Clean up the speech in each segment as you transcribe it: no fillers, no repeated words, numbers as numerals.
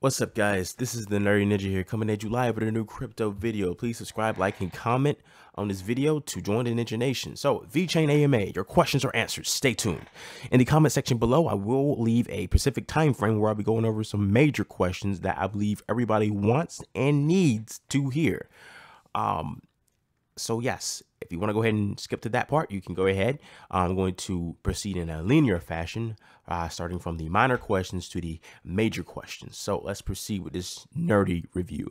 What's up, guys? This is the Nerdy Ninja here, coming at you live with a new crypto video. Please subscribe, like, and comment on this video to join the Ninja Nation. So, Vechain AMA, your questions are answered. Stay tuned. In the comment section below, I will leave a specific time frame where I'll be going over some major questions that I believe everybody wants and needs to hear. So yes, if you want to go ahead and skip to that part, you can go ahead. I'm going to proceed in a linear fashion, starting from the minor questions to the major questions. So let's proceed with this nerdy review.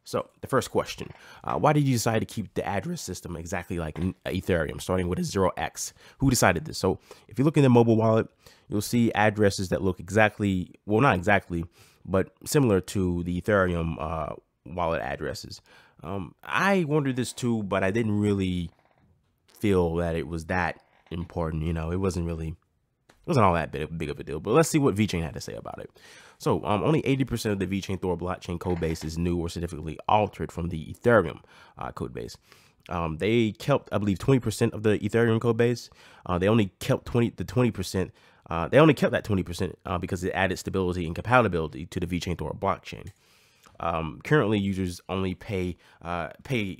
So the first question, why did you decide to keep the address system exactly like Ethereum, starting with a 0x? Who decided this? So if you look in the mobile wallet, you'll see addresses that look exactly, well, not exactly, but similar to the Ethereum wallet addresses. I wondered this too, but I didn't really feel that it was that important. You know, it wasn't all that big of a deal. But let's see what Vechain had to say about it. So only 80% of the Vechain Thor blockchain code base is new or significantly altered from the Ethereum code base. They kept, I believe, 20% of the Ethereum code base. They only kept 20%. They only kept that 20% because it added stability and compatibility to the Vechain Thor blockchain. Currently, users only pay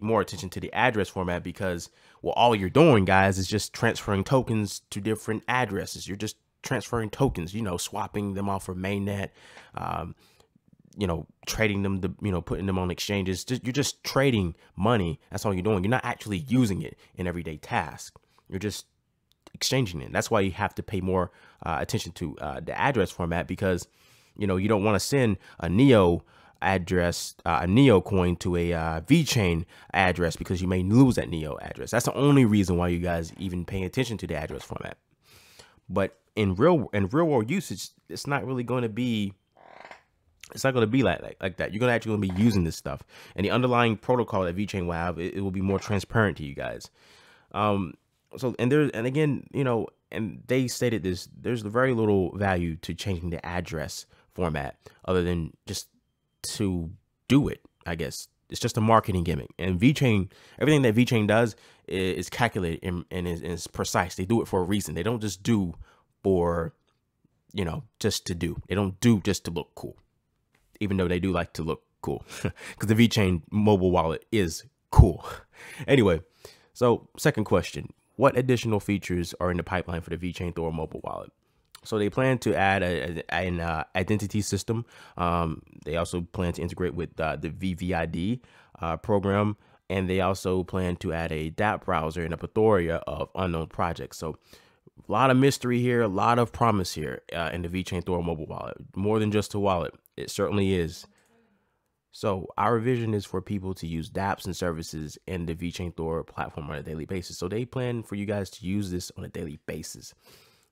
more attention to the address format because, well, all you're doing, guys, is just transferring tokens to different addresses. You're just transferring tokens, you know, swapping them off for mainnet, you know, trading them, to, you know, putting them on exchanges. You're just trading money. That's all you're doing. You're not actually using it in everyday tasks. You're just exchanging it. That's why you have to pay more attention to the address format because, you know, you don't want to send a Neo address, a Neo coin to a Vechain address because you may lose that Neo address. That's the only reason why you guys even pay attention to the address format. But in real world usage, it's not really going to be. It's not going to be like that. You're going to actually be using this stuff, and the underlying protocol that Vechain will have, it will be more transparent to you guys. So and again, you know, and they stated this. There's very little value to changing the address format other than just to do it. I guess it's just a marketing gimmick, and Vechain, everything that Vechain does is calculated and is precise. They do it for a reason. They don't just do for, you know, just to do. They don't do just to look cool, even though they do like to look cool because the Vechain mobile wallet is cool. Anyway, so second question, what additional features are in the pipeline for the Vechain Thor mobile wallet? So they plan to add an identity system. They also plan to integrate with the VVID program, and they also plan to add a dApp browser and a plethora of unknown projects. So a lot of mystery here, a lot of promise here in the Vechain Thor mobile wallet. More than just a wallet, it certainly is. So our vision is for people to use dApps and services in the Vechain Thor platform on a daily basis. So they plan for you guys to use this on a daily basis.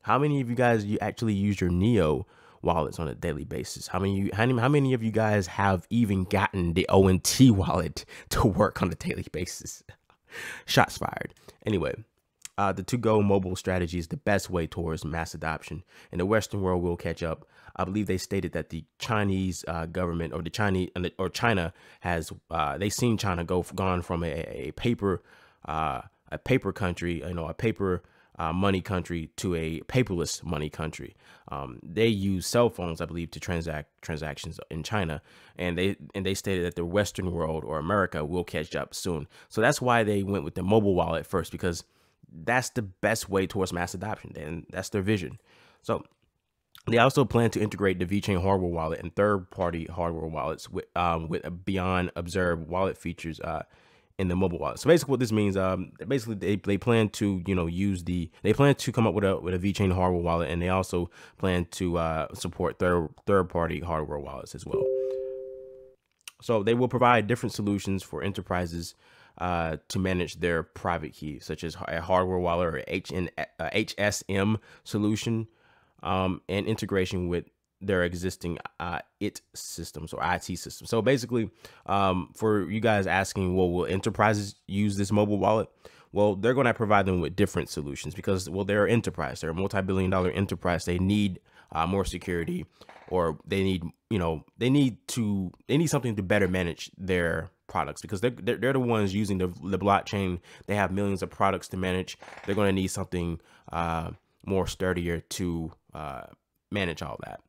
How many of you guys actually use your Neo wallets on a daily basis? How many of you guys have even gotten the ONT wallet to work on a daily basis? Shots fired. Anyway, the to-go mobile strategy is the best way towards mass adoption, and the Western world will catch up. I believe they stated that the Chinese government or China has they've seen China gone from a paper country, you know, a paper money country to a paperless money country. They use cell phones, I believe, to transact transactions in China, and they stated that the Western world or America will catch up soon. So that's why they went with the mobile wallet first, because that's the best way towards mass adoption, and that's their vision. So they also plan to integrate the Vechain hardware wallet and third-party hardware wallets with beyond observed wallet features in the mobile wallet. So basically what this means, basically they plan to, you know, they plan to come up with a Vechain hardware wallet, and they also plan to support third-party hardware wallets as well. So they will provide different solutions for enterprises to manage their private key, such as a hardware wallet or HSM solution, and integration with their existing IT systems or IT systems. So basically, for you guys asking, well, will enterprises use this mobile wallet? Well, they're going to provide them with different solutions because, well, they're an enterprise. They're a multi-billion-dollar enterprise. They need more security, or they need, you know, they need something to better manage their products, because they're the ones using the blockchain. They have millions of products to manage. They're going to need something more sturdier to manage all that.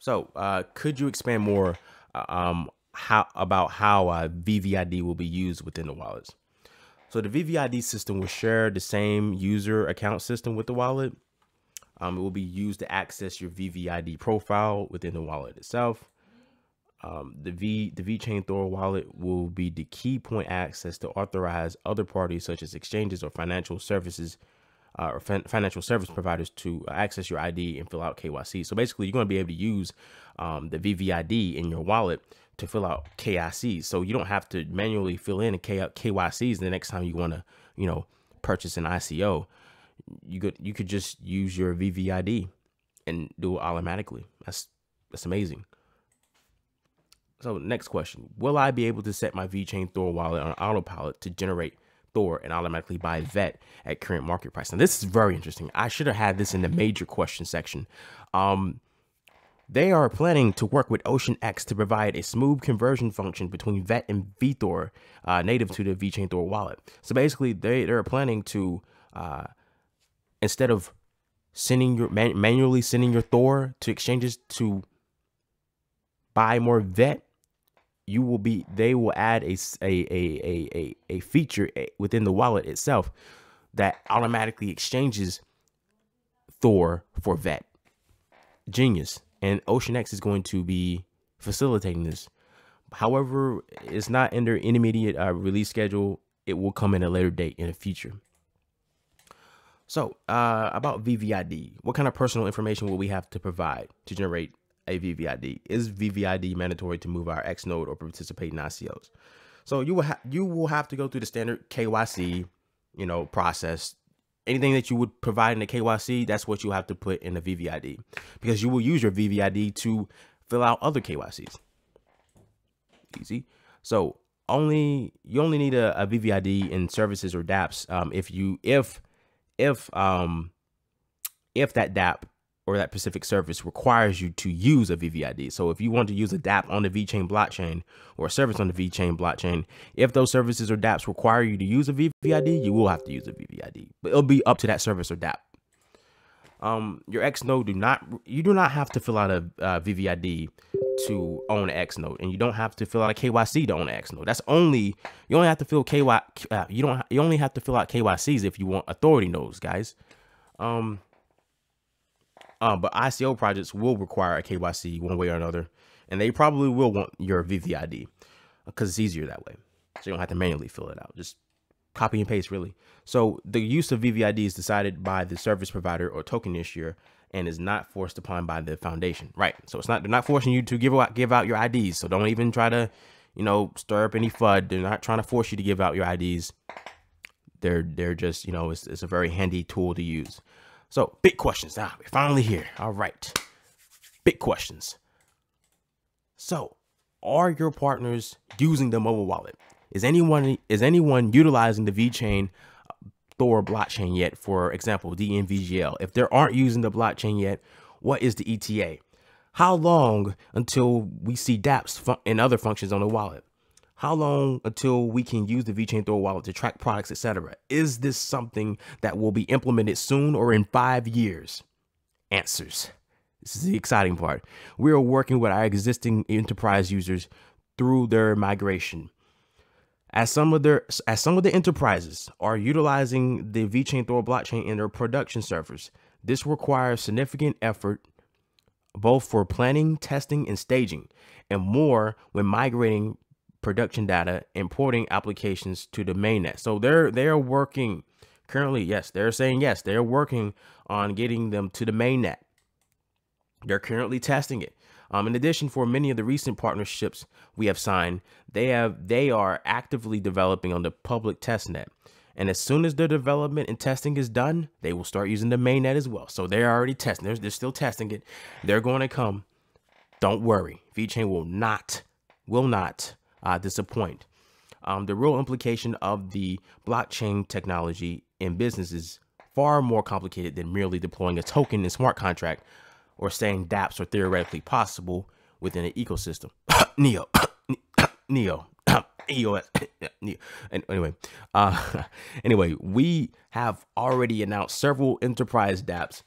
So, could you expand more how VVID will be used within the wallets? So the VVID system will share the same user account system with the wallet. It will be used to access your VVID profile within the wallet itself. The Vechain Thor wallet will be the key point access to authorize other parties such as exchanges or financial services financial service providers to access your ID and fill out KYC. So basically, you're going to be able to use the VVID in your wallet to fill out KYC. So you don't have to manually fill in KYCs the next time you want to, purchase an ICO. You could just use your VVID and do it automatically. That's amazing. So next question, will I be able to set my Vechain Thor wallet on autopilot to generate Thor and automatically buy VET at current market price? Now this is very interesting. I should have had this in the major question section. They are planning to work with OceanX to provide a smooth conversion function between VET and VThor native to the Vechain Thor wallet. So basically they're planning to, instead of sending your manually sending your Thor to exchanges to buy more VET, they will add a feature within the wallet itself that automatically exchanges Thor for VET. Genius. And OceanX is going to be facilitating this. However, it's not in their intermediate release schedule. It will come in a later date in the future. So about VVID, what kind of personal information will we have to provide to generate a VVID? Is VVID mandatory to move our X node or participate in ICOs? So you will have to go through the standard KYC, process. Anything that you would provide in the KYC, that's what you have to put in the VVID, because you will use your VVID to fill out other KYCs. Easy. So you only need a VVID in services or dApps if that dApp or that specific service requires you to use a VVID. So if you want to use a dApp on the Vechain blockchain or a service on the Vechain blockchain, if those services or dApps require you to use a VVID, you will have to use a VVID, but it'll be up to that service or dApp. Your X node you do not have to fill out a VVID to own an X node, and you don't have to fill out a KYC to own an X node. You only have to fill you only have to fill out KYCs if you want authority nodes, guys. But ICO projects will require a KYC one way or another, and they probably will want your VVID because it's easier that way. So you don't have to manually fill it out. Just copy and paste, really. So the use of VVID is decided by the service provider or token issuer and is not forced upon by the foundation. Right. So they're not forcing you to give out your IDs. So don't even try to, stir up any FUD. They're not trying to force you to give out your IDs. They're just, it's a very handy tool to use. So big questions. We're finally here. All right. Big questions. So are your partners using the mobile wallet? Is anyone utilizing the Vechain Thor blockchain yet? For example, DNVGL. If they aren't using the blockchain yet, what is the ETA? How long until we see dApps and other functions on the wallet? How long until we can use the Vechain Thor wallet to track products, etc.? Is this something that will be implemented soon or in 5 years? Answers. This is the exciting part. We are working with our existing enterprise users through their migration. As some of the enterprises are utilizing the Vechain Thor blockchain in their production servers, this requires significant effort both for planning, testing, and staging, and more when migrating production data, importing applications to the mainnet. So they're working currently. Yes, they're saying yes. They're working on getting them to the mainnet. They're currently testing it. In addition, for many of the recent partnerships we have signed, they are actively developing on the public testnet. And as soon as their development and testing is done, they will start using the mainnet as well. So they're already testing. They're still testing it. They're going to come. Don't worry. Vechain will not disappoint. The real implication of the blockchain technology in business is far more complicated than merely deploying a token in smart contract or saying dApps are theoretically possible within an ecosystem. Neo, EOS. Anyway, we have already announced several enterprise dApps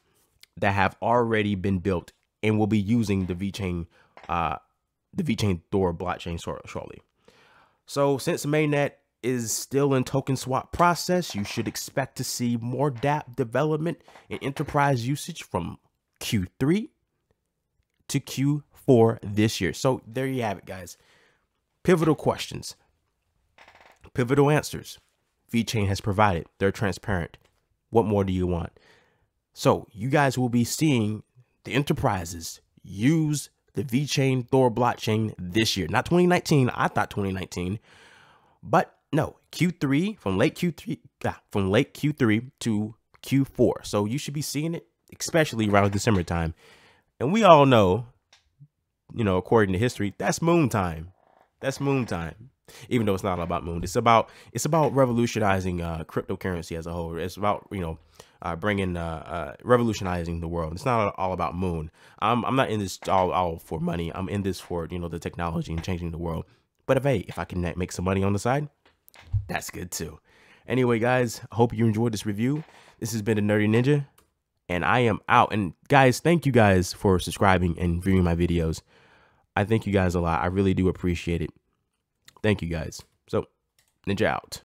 that have already been built and we'll be using the Vechain Thor blockchain shortly. So since mainnet is still in token swap process, you should expect to see more dApp development and enterprise usage from Q3 to Q4 this year. So there you have it, guys. Pivotal questions, pivotal answers. Vechain has provided. They're transparent. What more do you want? So you guys will be seeing the enterprises use the Vechain Thor blockchain this year, not 2019. I thought 2019, but no, Q3 from late Q3 to Q4. So you should be seeing it, especially around December time. And we all know, according to history, that's moon time. That's moon time. Even though it's not all about moon, it's about revolutionizing cryptocurrency as a whole. It's about bringing revolutionizing the world. It's not all about moon. I'm not in this all for money. I'm in this for the technology and changing the world. But if I can make some money on the side, that's good too. Anyway, guys, I hope you enjoyed this review. This has been the Nerdy Ninja, and I am out. And guys, thank you guys for subscribing and viewing my videos. I thank you guys a lot. I really do appreciate it. Thank you guys. So, Ninja out.